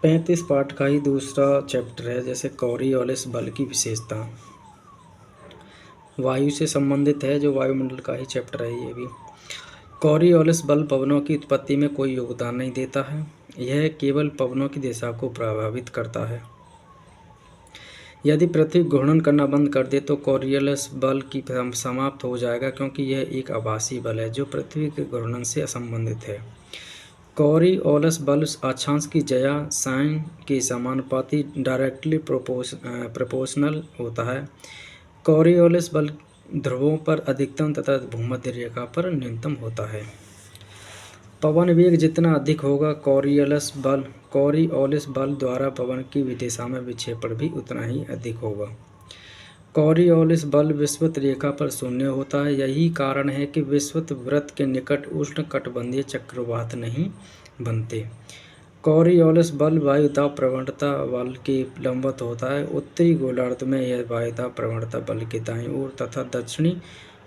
35 पाठ का ही दूसरा चैप्टर है, जैसे कॉरियोलिस बल की विशेषता। वायु से संबंधित है, जो वायुमंडल का ही चैप्टर है ये भी। कॉरियोलिस बल पवनों की उत्पत्ति में कोई योगदान नहीं देता है, यह केवल पवनों की दिशा को प्रभावित करता है। यदि पृथ्वी घूर्णन करना बंद कर दे तो कॉरियोलिस बल की समाप्त हो जाएगा, क्योंकि यह एक आभासी बल है जो पृथ्वी के घूर्णन से असंबंधित है। कॉरियोलिस बल अक्षांश की ज्या साइन के समानुपाती डायरेक्टली प्रोपोर्शनल होता है। कॉरियोलिस बल ध्रुवों पर अधिकतम तथा भूमध्य रेखा पर न्यूनतम होता है। पवन वेग जितना अधिक होगा, कॉरियोलिस बल द्वारा पवन की दिशा में विक्षेपण भी उतना ही अधिक होगा। कॉरियोलिस बल विषुवत रेखा पर शून्य होता है। यही कारण है कि विषुवत वृत्त के निकट उष्णकटिबंधीय चक्रवात नहीं बनते। कॉरियोलिस बल वायुदाब प्रवणता बल के लंबवत होता है। उत्तरी गोलार्ध में यह वायुदाब प्रवणता बल के दाईं ओर तथा दक्षिणी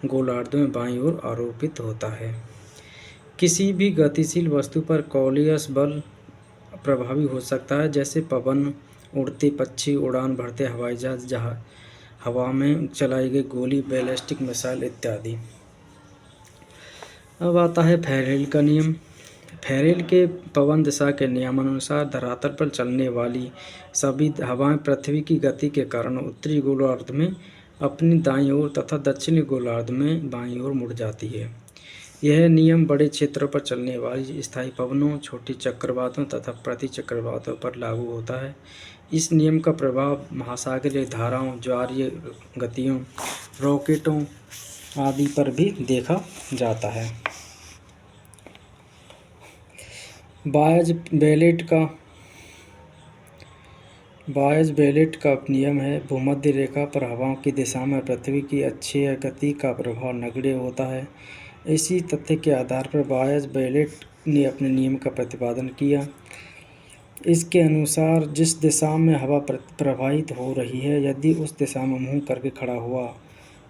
गोलार्ध में बाईं ओर आरोपित होता है। किसी भी गतिशील वस्तु पर कॉरियोलिस बल प्रभावी हो सकता है, जैसे पवन, उड़ते पक्षी, उड़ान भरते हवाई जहाज, हवा में चलाई गई गोली, बैलिस्टिक मिसाइल इत्यादि। अब आता है फैरेल का नियम। फैरेल के पवन दिशा के नियमानुसार धरातल पर चलने वाली सभी हवाएं पृथ्वी की गति के कारण उत्तरी गोलार्ध में अपनी दाईं ओर तथा दक्षिणी गोलार्ध में बाईं ओर मुड़ जाती है। यह नियम बड़े क्षेत्रों पर चलने वाली स्थायी पवनों, छोटी चक्रवातों तथा प्रति चक्रवातों पर लागू होता है। इस नियम का प्रभाव महासागरीय धाराओं, ज्वारीय गतियों, रॉकेटों आदि पर भी देखा जाता है। बायज बेलेट का नियम है, भूमध्य रेखा पर हवाओं की दिशा में पृथ्वी की अक्षीय गति का प्रभाव नगण्य होता है। इसी तथ्य के आधार पर बायज बेलेट ने अपने नियम का प्रतिपादन किया। इसके अनुसार जिस दिशा में हवा प्रवाहित हो रही है, यदि उस दिशा में मुंह करके खड़ा हुआ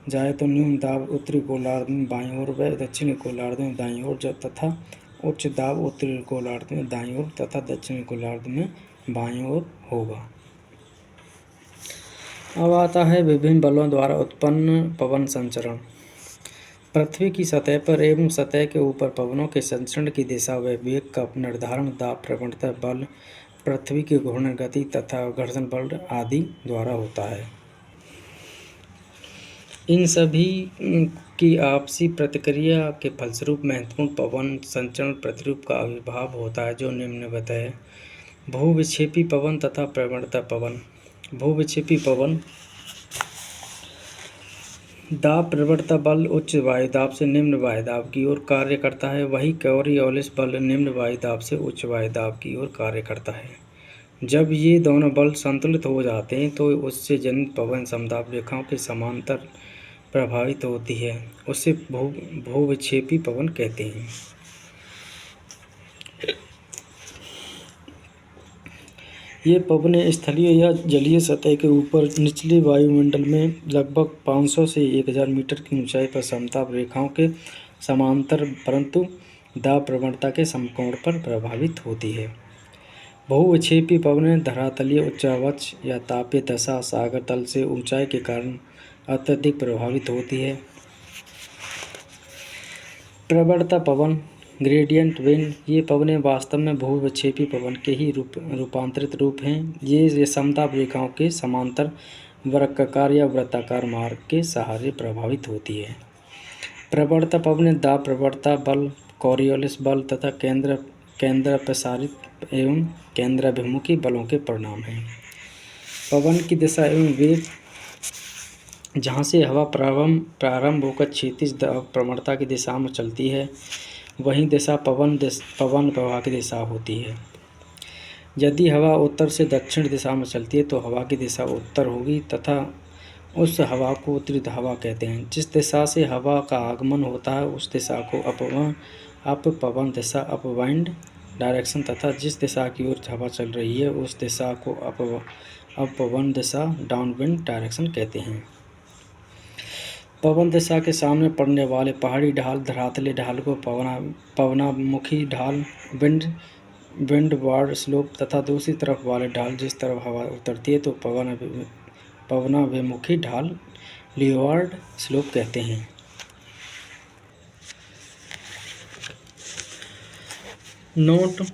जाए तो न्यून दाब उत्तरी गोलार्ध में बाईं ओर व दक्षिणी गोलार्ध में दाईं ओर तथा उच्च दाब उत्तरी गोलार्ध में दाईं ओर तथा दक्षिणी गोलार्ध में बाईं ओर होगा। अब आता है विभिन्न बलों द्वारा उत्पन्न पवन संचरण। पृथ्वी की सतह पर एवं सतह के ऊपर पवनों के संचरण की दिशा व वेग का निर्धारण दाब प्रवणता बल, पृथ्वी की घूर्णन गति तथा घर्षण बल आदि द्वारा होता है। इन सभी की आपसी प्रतिक्रिया के फलस्वरूप महत्वपूर्ण पवन संचरण प्रतिरूप का आविर्भाव होता है, जो निम्नवत है। भूविक्षेपी पवन तथा प्रवणता पवन। भूविक्षेपी पवन दाब प्रवणता बल उच्च वायुदाब से निम्न वायुदाब की ओर कार्य करता है, वही कॉरियोलिस बल निम्न वायुदाब से उच्च वायुदाब की ओर कार्य करता है। जब ये दोनों बल संतुलित हो जाते हैं तो उससे जनित पवन समदाब रेखाओं के समांतर प्रभावित होती है, उसे भूविक्षेपी पवन कहते हैं। ये पवनें स्थलीय या जलीय सतह के ऊपर निचले वायुमंडल में लगभग 500 से 1000 मीटर की ऊंचाई पर समताप रेखाओं के समांतर परंतु दाब प्रवणता के समकोण पर प्रभावित होती है। भूविक्षेपी पवनें धरातलीय उच्चावच या तापीय दशा, सागर तल से ऊंचाई के कारण अत्यधिक प्रभावित होती है। प्रवणता पवन, ग्रेडियंट विंड, ये पवनें वास्तव में भूविक्षेपी पवन के ही रूपांतरित रूप हैं। ये समताप रेखाओं के समांतर वृत्ताकार या वृत्ताकार मार्ग के सहारे प्रभावित होती है। प्रवणता पवनें दाब प्रवणता बल, कॉरियोलिस बल तथा केंद्र प्रसारित एवं केंद्राभिमुखी बलों के परिणाम हैं। पवन की दिशा एवं वेग, जहाँ से हवा प्रारंभ होकर क्षैतिज दाब प्रवणता की दिशा में चलती है, वही दिशा पवन प्रवाह की दिशा होती है। यदि हवा उत्तर से दक्षिण दिशा में चलती है तो हवा की दिशा उत्तर होगी तथा उस हवा को उत्तरी हवा कहते हैं। जिस दिशा से हवा का आगमन होता है उस दिशा को अपपवन दिशा, अपवाइंड डायरेक्शन, तथा जिस दिशा की ओर हवा चल रही है उस दिशा को अपवन दिशा, डाउनविंड डायरेक्शन कहते हैं। पवन दिशा के सामने पड़ने वाले पहाड़ी ढाल, धरातलीय ढाल को पवनामुखी ढाल, विंड विंड वार्ड स्लोप तथा दूसरी तरफ वाले ढाल जिस तरफ हवा उतरती है तो पवनाभिमुखी ढाल लीवार्ड स्लोप कहते हैं। नोट: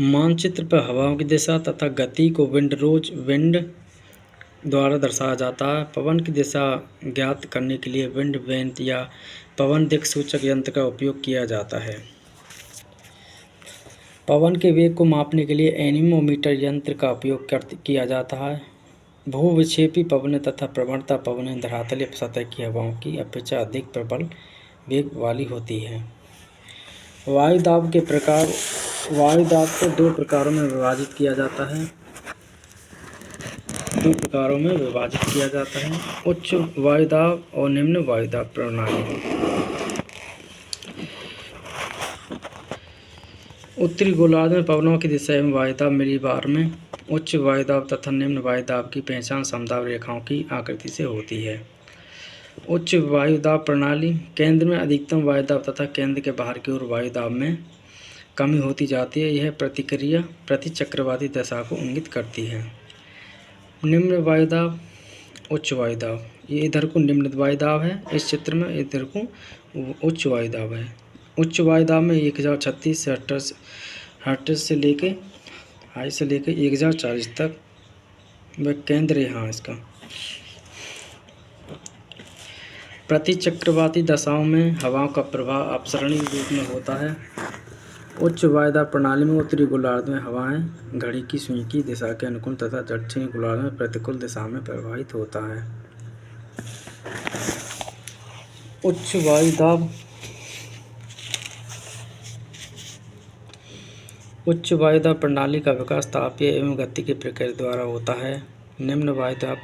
मानचित्र पर हवाओं की दिशा तथा गति को विंड द्वारा दर्शाया जाता है। पवन की दिशा ज्ञात करने के लिए विंड वेन या पवन दिक्सूचक यंत्र का उपयोग किया जाता है। पवन के वेग को मापने के लिए एनीमोमीटर यंत्र का उपयोग किया जाता है। भूविक्षेपी पवनें तथा प्रवणता पवनें धरातलीय सतह की हवाओं की अपेक्षा अधिक प्रबल वेग वाली होती हैं। वायुदाब के प्रकार: वायुदाब को दो प्रकारों में विभाजित किया जाता है। उच्च वायुदाब और निम्न वायुदाब प्रणाली। उत्तरी गोलार्ध में पवनों की दिशा एवं वायुदाब मिलीबार में उच्च वायुदाब तथा निम्न वायुदाब की पहचान समदाब रेखाओं की आकृति से होती है। उच्च वायुदाब प्रणाली: केंद्र में अधिकतम वायुदाब तथा केंद्र के बाहर की ओर वायुदाब में कमी होती जाती है। यह प्रतिक्रिया प्रतिचक्रवाती दशा को इंगित करती है। निम्न वायुदाब, उच्च वायुदाब। ये इधर को निम्न वायुदाब है इस चित्र में, इधर को उच्च वायुदाब है। उच्च वायुदाब में 1036 हर्ट्ज से लेके 1040 तक वह केंद्र यहाँ इसका। प्रतिचक्रवाती दशाओं में हवाओं का प्रवाह अपसरणीय रूप में होता है। उच्च वायुदाब प्रणाली में उत्तरी गोलार्ध में हवाएं घड़ी की सुई की दिशा के अनुकूल तथा दक्षिणी गोलार्ध में प्रतिकूल दिशा में प्रवाहित होता है। उच्च वायुदाब प्रणाली का विकास तापीय एवं गति की प्रक्रिया द्वारा होता है। निम्न वायुदाब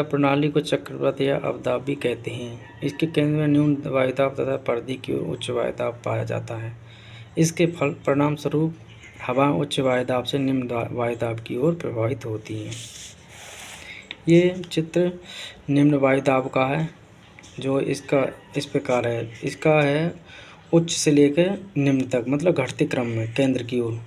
प्रणाली को चक्रवात या अवदाब भी कहते हैं। इसके केंद्र में न्यून वायुदाब तथा परिधि की ओर उच्च वायुदाब पाया जाता है। इसके परिणाम स्वरूप हवा उच्च वायुदाब से निम्न वायुदाब की ओर प्रवाहित होती हैं। ये चित्र निम्न वायुदाब का है जो इसका इस प्रकार है। इसका है उच्च से लेकर निम्न तक, मतलब घटते क्रम में केंद्र की ओर।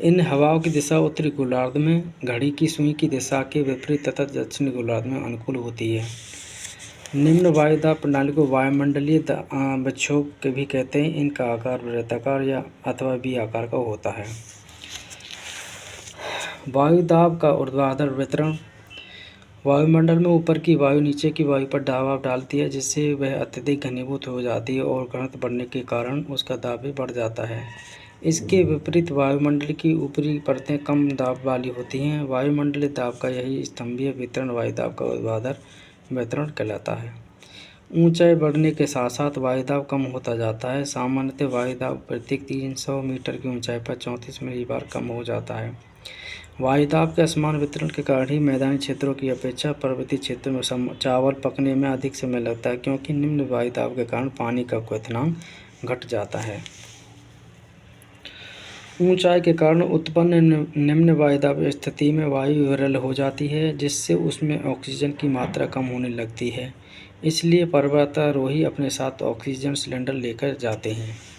इन हवाओं की दिशा उत्तरी गोलार्ध में घड़ी की सुई की दिशा के विपरीत तथा दक्षिणी गोलार्ध में अनुकूल होती है। निम्न वायुदाब प्रणाली को वायुमंडलीय विक्षोभ के भी कहते हैं। इनका आकार वृत्ताकार या अथवा वी आकार का होता है। वायुदाब का ऊर्ध्वाधर वितरण: वायुमंडल में ऊपर की वायु नीचे की वायु पर दबाव डालती है जिससे वह अत्यधिक घनीभूत हो जाती है और घनत्व बढ़ने के कारण उसका दाब भी बढ़ जाता है। इसके विपरीत वायुमंडल की ऊपरी परतें कम दाब वाली होती हैं। वायुमंडलीय दाब का यही स्तंभीय वितरण वायुदाब का ऊर्ध्वाधर वितरण कहलाता है। ऊंचाई बढ़ने के साथ साथ वायुदाब कम होता जाता है। सामान्यतः वायुदाब प्रत्येक 300 मीटर की ऊंचाई पर 34 मिलीबार कम हो जाता है। वायुदाब के असमान वितरण के कारण ही मैदानी क्षेत्रों की अपेक्षा पर्वतीय क्षेत्रों में चावल पकने में अधिक समय लगता है, क्योंकि निम्न वायुदाब के कारण पानी का क्वथनांक घट जाता है। ऊंचाई के कारण उत्पन्न निम्न वायुदाब स्थिति में वायु विरल हो जाती है जिससे उसमें ऑक्सीजन की मात्रा कम होने लगती है। इसलिए पर्वतारोही अपने साथ ऑक्सीजन सिलेंडर लेकर जाते हैं।